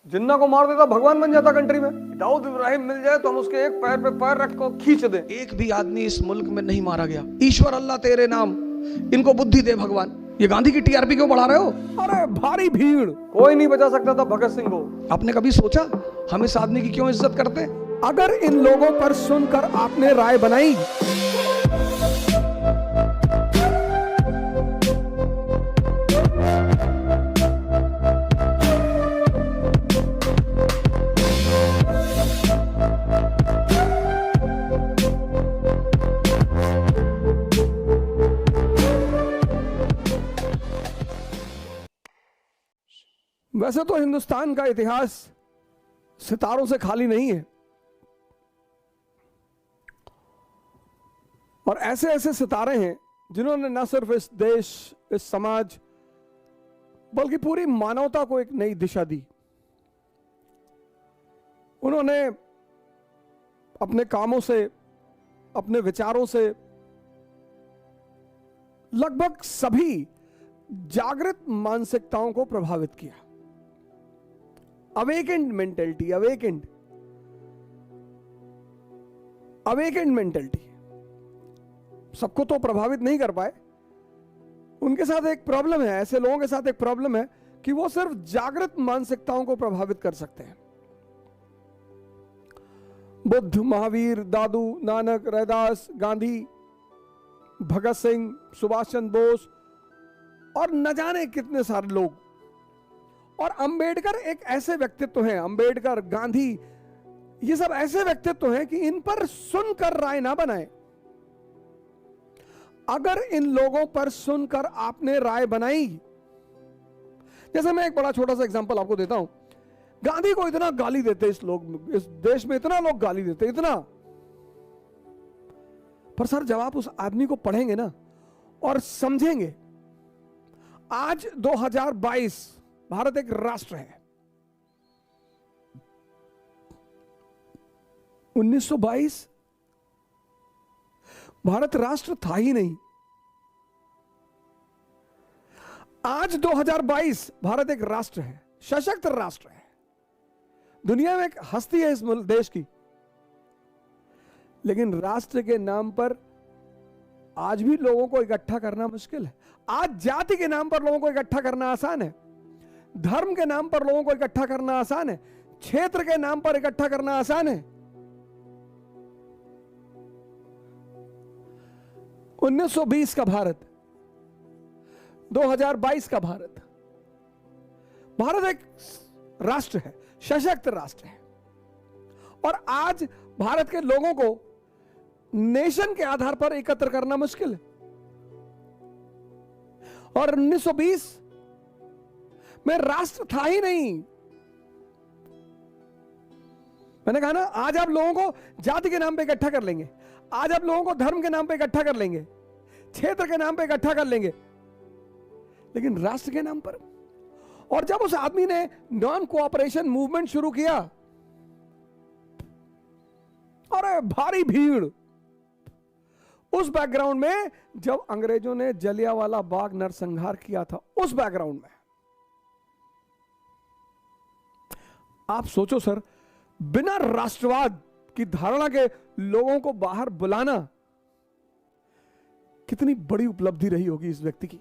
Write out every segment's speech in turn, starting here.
जिन्ना को मार देता भगवान बन जाता कंट्री में। दाऊद इब्राहिम मिल जाए तो हम उसके एक पैर पे पैर रख को खींच दें। एक भी आदमी इस मुल्क में नहीं मारा गया। ईश्वर अल्लाह तेरे नाम, इनको बुद्धि दे भगवान। ये गांधी की टीआरपी क्यों बढ़ा रहे हो? अरे भारी भीड़, कोई नहीं बचा सकता था भगत सिंह को। आपने कभी सोचा हम इस आदमी की क्यों इज्जत करते हैं? अगर इन लोगों पर सुनकर आपने राय बनाई, वैसे तो हिंदुस्तान का इतिहास सितारों से खाली नहीं है, और ऐसे ऐसे सितारे हैं जिन्होंने न सिर्फ इस देश, इस समाज, बल्कि पूरी मानवता को एक नई दिशा दी। उन्होंने अपने कामों से, अपने विचारों से लगभग सभी जागृत मानसिकताओं को प्रभावित किया। Awakened mentality, awakened mentality. सबको तो प्रभावित नहीं कर पाए। उनके साथ एक प्रॉब्लम है, ऐसे लोगों के साथ एक प्रॉब्लम है कि वो सिर्फ जागृत मानसिकताओं को प्रभावित कर सकते हैं। बुद्ध, महावीर, दादू, नानक, रैदास, गांधी, भगत सिंह, सुभाष चंद्र बोस और न जाने कितने सारे लोग। और अंबेडकर एक ऐसे व्यक्तित्व हैं, अंबेडकर, गांधी, ये सब ऐसे व्यक्तित्व हैं कि इन पर सुनकर राय ना बनाए। अगर इन लोगों पर सुनकर आपने राय बनाई, जैसे मैं एक बड़ा छोटा सा एग्जांपल आपको देता हूं। गांधी को इतना गाली देते इस देश में इतना लोग गाली देते, इतना। पर सर जब आप उस आदमी को पढ़ेंगे ना और समझेंगे, आज 2022 भारत एक राष्ट्र है। 1922 भारत राष्ट्र था ही नहीं। आज 2022 भारत एक राष्ट्र है, सशक्त राष्ट्र है। दुनिया में एक हस्ती है इस देश की। लेकिन राष्ट्र के नाम पर आज भी लोगों को इकट्ठा करना मुश्किल है। आज जाति के नाम पर लोगों को इकट्ठा करना आसान है, धर्म के नाम पर लोगों को इकट्ठा करना आसान है, क्षेत्र के नाम पर इकट्ठा करना आसान है। 1920 का भारत, 2022 का भारत, भारत एक राष्ट्र है, सशक्त राष्ट्र है। और आज भारत के लोगों को नेशन के आधार पर एकत्र करना मुश्किल है। और 1920 में राष्ट्र था ही नहीं। मैंने कहा ना, आज आप लोगों को जाति के नाम पे इकट्ठा कर लेंगे, आज आप लोगों को धर्म के नाम पे इकट्ठा कर लेंगे, क्षेत्र के नाम पे इकट्ठा कर लेंगे, लेकिन राष्ट्र के नाम पर। और जब उस आदमी ने नॉन कोऑपरेशन मूवमेंट शुरू किया, अरे भारी भीड़। उस बैकग्राउंड में जब अंग्रेजों ने जलियांवाला बाग नरसंहार किया था, उस बैकग्राउंड में आप सोचो सर, बिना राष्ट्रवाद की धारणा के लोगों को बाहर बुलाना कितनी बड़ी उपलब्धि रही होगी इस व्यक्ति की।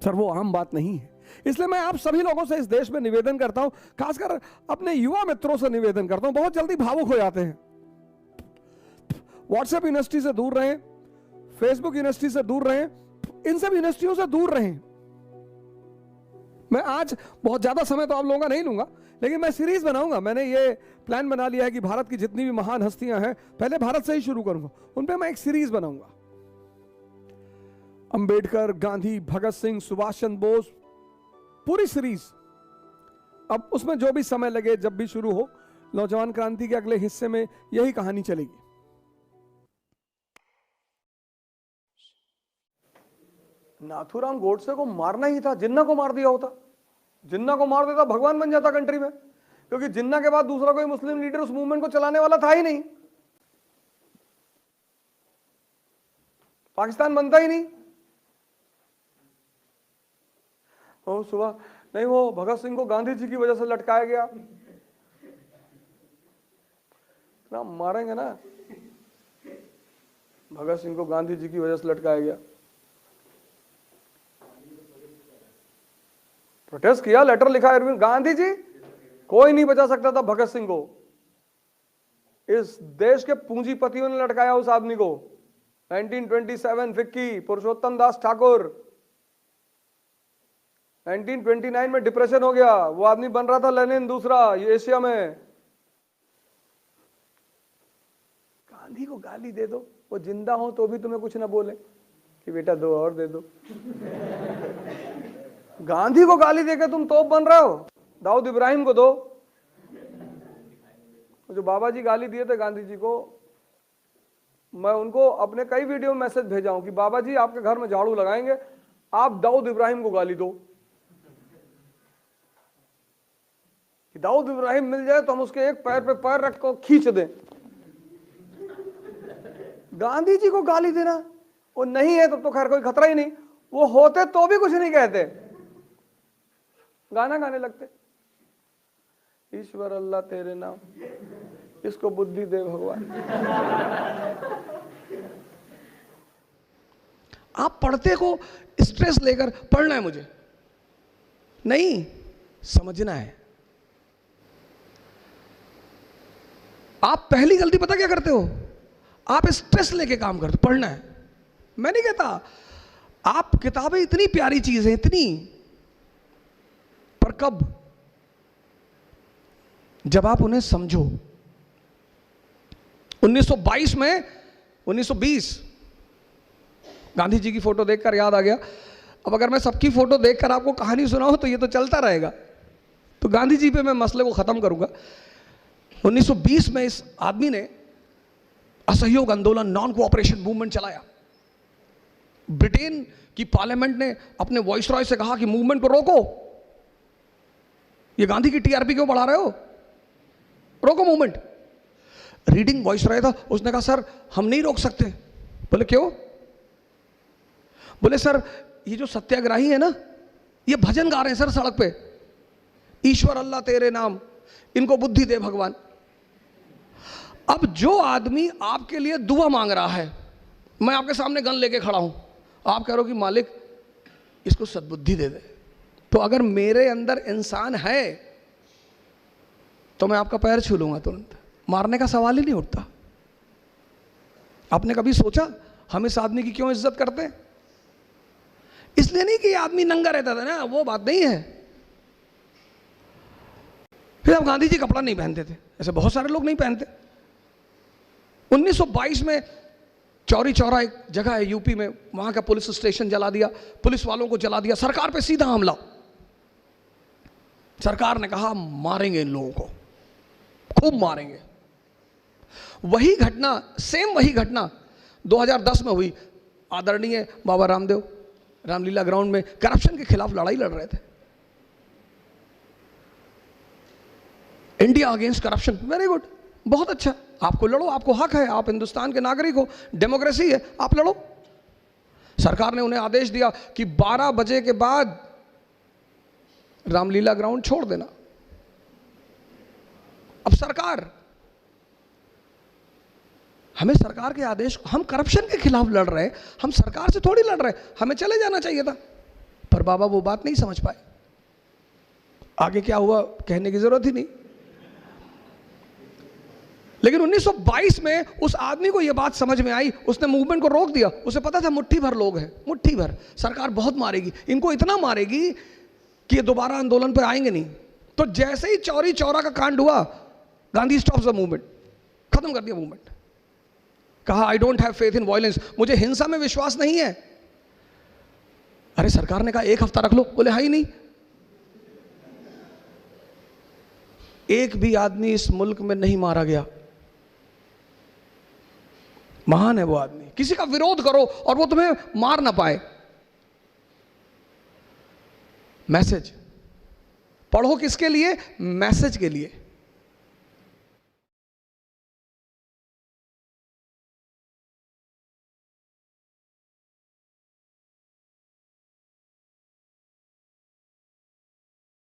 सर वो आम बात नहीं है। इसलिए मैं आप सभी लोगों से इस देश में निवेदन करता हूं, खासकर अपने युवा मित्रों से निवेदन करता हूं। बहुत जल्दी भावुक हो जाते हैं। व्हाट्सएप यूनिवर्सिटी से दूर रहें, फेसबुक यूनिवर्सिटी से दूर रहें, इन सब यूनिवर्सिटियों से दूर रहें। मैं आज बहुत ज्यादा समय तो आप लोगों का नहीं लूंगा, लेकिन मैं सीरीज बनाऊंगा। मैंने ये प्लान बना लिया है कि भारत की जितनी भी महान हस्तियां हैं, पहले भारत से ही शुरू करूंगा, उन पे मैं एक सीरीज बनाऊंगा। अंबेडकर, गांधी, भगत सिंह, सुभाष चंद्र बोस, पूरी सीरीज। अब उसमें जो भी समय लगे, जब भी शुरू हो, नौजवान क्रांति के अगले हिस्से में यही कहानी चलेगी। नाथूराम गोडसे को मारना ही था, जिन्ना को मार दिया होता। जिन्ना को मार देता भगवान बन जाता कंट्री में, क्योंकि जिन्ना के बाद दूसरा कोई मुस्लिम लीडर उस मूवमेंट को चलाने वाला था ही नहीं। पाकिस्तान बनता ही नहीं। और सुबह नहीं, वो भगत सिंह को गांधी जी की वजह से लटकाया गया। ना मारेंगे ना, भगत सिंह को गांधी जी की वजह से लटकाया गया। प्रोटेस्ट किया, लेटर लिखा अरविंद गांधी जी, कोई नहीं बचा सकता था भगत सिंह को। इस देश के पूंजीपतियों ने लटकाया उस आदमी को। 1927 फिक्की, पुरुषोत्तम दास ठाकुर। 1929 में डिप्रेशन हो गया, वो आदमी बन रहा था लेनिन दूसरा एशिया में। गांधी को गाली दे दो, वो जिंदा हो तो भी तुम्हें कुछ ना बोले कि बेटा दो और दे दो। गांधी को गाली देकर तुम तोप बन रहे हो। दाऊद इब्राहिम को दो, जो बाबा जी गाली दिए थे गांधी जी को, मैं उनको अपने कई वीडियो में मैसेज भेजा हूं कि बाबा जी आपके घर में झाड़ू लगाएंगे, आप दाऊद इब्राहिम को गाली दो कि दाऊद इब्राहिम मिल जाए तो हम उसके एक पैर पे पैर रख कर खींच दें। गांधी जी को गाली देना, वो नहीं है तब तो खैर कोई खतरा ही नहीं, वो होते तो भी कुछ नहीं कहते, गाना गाने लगते। ईश्वर अल्लाह तेरे नाम, इसको बुद्धि दे भगवान। आप पढ़ते को स्ट्रेस लेकर पढ़ना है मुझे नहीं, समझना है। आप पहली गलती पता क्या करते हो, आप स्ट्रेस लेके काम करते हो। पढ़ना है, मैं नहीं कहता, आप किताबें इतनी प्यारी चीज है इतनी, पर कब, जब आप उन्हें समझो। 1922 में 1920 गांधी जी की फोटो देखकर याद आ गया। अब अगर मैं सबकी फोटो देखकर आपको कहानी सुनाऊं तो ये तो चलता रहेगा, तो गांधी जी पे मैं मसले को खत्म करूंगा। 1920 में इस आदमी ने असहयोग आंदोलन, नॉन कोऑपरेशन मूवमेंट चलाया। ब्रिटेन की पार्लियामेंट ने अपने वॉइसरॉय से कहा कि मूवमेंट को रोको, ये गांधी की टीआरपी क्यों बढ़ा रहे हो, रोको मूवमेंट। रीडिंग वॉइसरॉय था, उसने कहा सर हम नहीं रोक सकते। बोले क्यों? बोले सर ये जो सत्याग्रही है ना, ये भजन गा रहे हैं सर सड़क पे, ईश्वर अल्लाह तेरे नाम, इनको बुद्धि दे भगवान। अब जो आदमी आपके लिए दुआ मांग रहा है, मैं आपके सामने गन लेके खड़ा हूं, आप कह रहे हो कि मालिक इसको सद्बुद्धि दे दे, तो अगर मेरे अंदर इंसान है तो मैं आपका पैर छू लूंगा तुरंत, मारने का सवाल ही नहीं उठता। आपने कभी सोचा हम इस आदमी की क्यों इज्जत करते हैं? इसलिए नहीं कि ये आदमी नंगा रहता था ना, वो बात नहीं है। फिर अब गांधी जी कपड़ा नहीं पहनते थे, ऐसे बहुत सारे लोग नहीं पहनते। 1922 में चौरी चौरा एक जगह है यूपी में, वहां का पुलिस स्टेशन जला दिया, पुलिस वालों को जला दिया, सरकार पे सीधा हमला। सरकार ने कहा मारेंगे इन लोगों को, खूब मारेंगे। वही घटना, सेम वही घटना 2010 में हुई। आदरणीय बाबा रामदेव रामलीला ग्राउंड में करप्शन के खिलाफ लड़ाई लड़ रहे थे। India against corruption, very good, बहुत अच्छा, आपको लड़ो, आपको हक है, आप हिंदुस्तान के नागरिक हो, डेमोक्रेसी है, आप लड़ो। सरकार ने उन्हें आदेश दिया कि 12 बजे के बाद रामलीला ग्राउंड छोड़ देना। अब सरकार, हमें सरकार के आदेश, हम करप्शन के खिलाफ लड़ रहे हैं, हम सरकार से थोड़ी लड़ रहे हैं, हमें चले जाना चाहिए था। पर बाबा वो बात नहीं समझ पाए। आगे क्या हुआ कहने की जरूरत ही नहीं। लेकिन 1922 में उस आदमी को यह बात समझ में आई, उसने मूवमेंट को रोक दिया। उसे पता था मुट्ठी भर लोग हैं, मुट्ठी भर, सरकार बहुत मारेगी, इनको इतना मारेगी कि ये दोबारा आंदोलन पर आएंगे नहीं। तो जैसे ही चौरी चौरा का कांड हुआ, गांधी स्टॉप्स द मूवमेंट, खत्म कर दिया मूवमेंट। कहा I don't have faith in violence, मुझे हिंसा में विश्वास नहीं है। अरे सरकार ने कहा एक हफ्ता रख लो, बोले हाँ ही नहीं। एक भी आदमी इस मुल्क में नहीं मारा गया, महान है वो आदमी। किसी का विरोध करो और वो तुम्हें मार ना पाए। मैसेज पढ़ो किसके लिए? मैसेज के लिए।